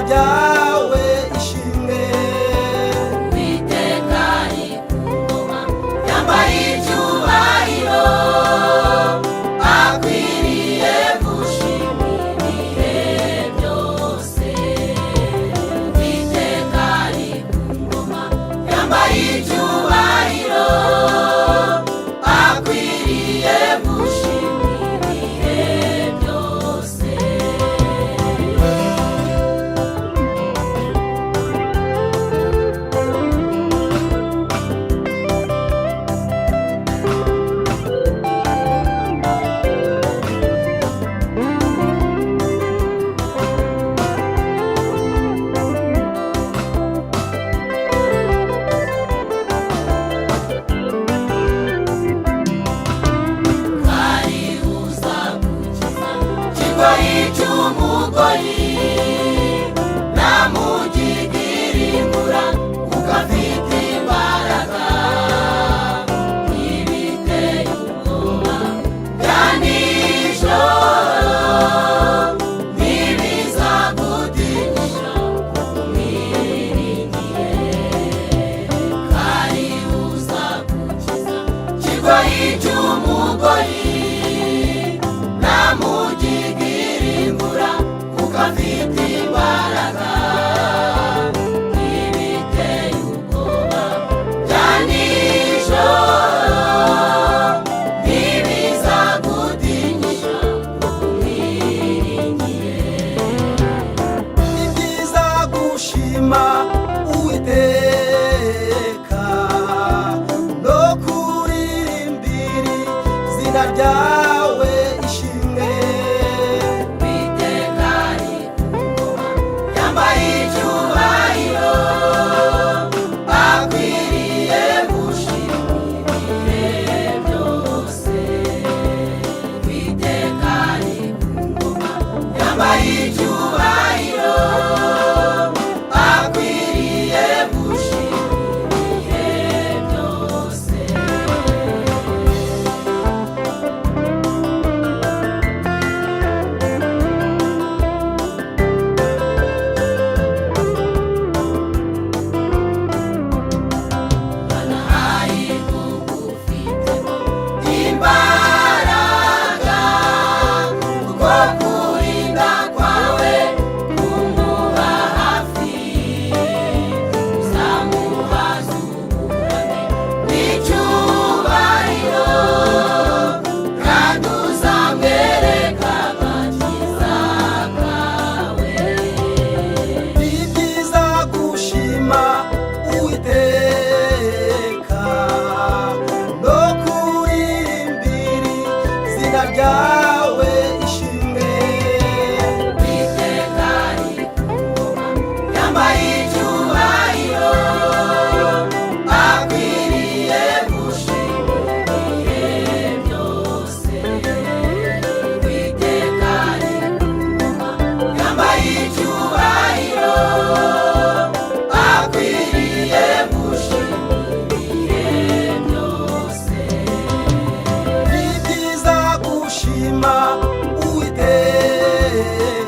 ryawe ishimwe Uwiteka ari ku ngoma yambaye icyubahiro akwiriye gushimwa ibihe byose Uwiteka ari ku ngoma yambaye icyubahiro akwiriye gushimwa ibihe byose cy'umugoyi namugigirimbura ukafite imbaraga ntibiteye ubwoba bya nijoro ntibizagutinyisha umwiringiye kari uzagukiza kigoyi cy'umugoyi namugigirimbura ukafite imbaraga ntibiteye ubwoba bya nijoro ntibizagutinyisha umwiringiye ni byiza gushima Uwiteka no kuririmbira izina ryawe ishimwe Uwiteka ari ku ngoma yambaye icyubahiro akwiriye gushimwa ibihe byose Uwiteka ari ku ngoma yambaye icyubahiro akwiriye gushimwa ibihe byose imbaraga kuko kurinda kwawe kumuba hafi uzamubaza uburame n'icyubahiro kandi uzamwereka agakiza kawe ni byiza gushima Uwiteka no kuririmbira izina ryawe ishimwe Uwiteka ari ku ngoma yambaye icyubahiro akwiriye gushimwa ibihe byose Uwiteka ari ku ngoma yambaye icyubahiro akwiriye gushimwa ibihe byose ni byiza gushima Uwiteka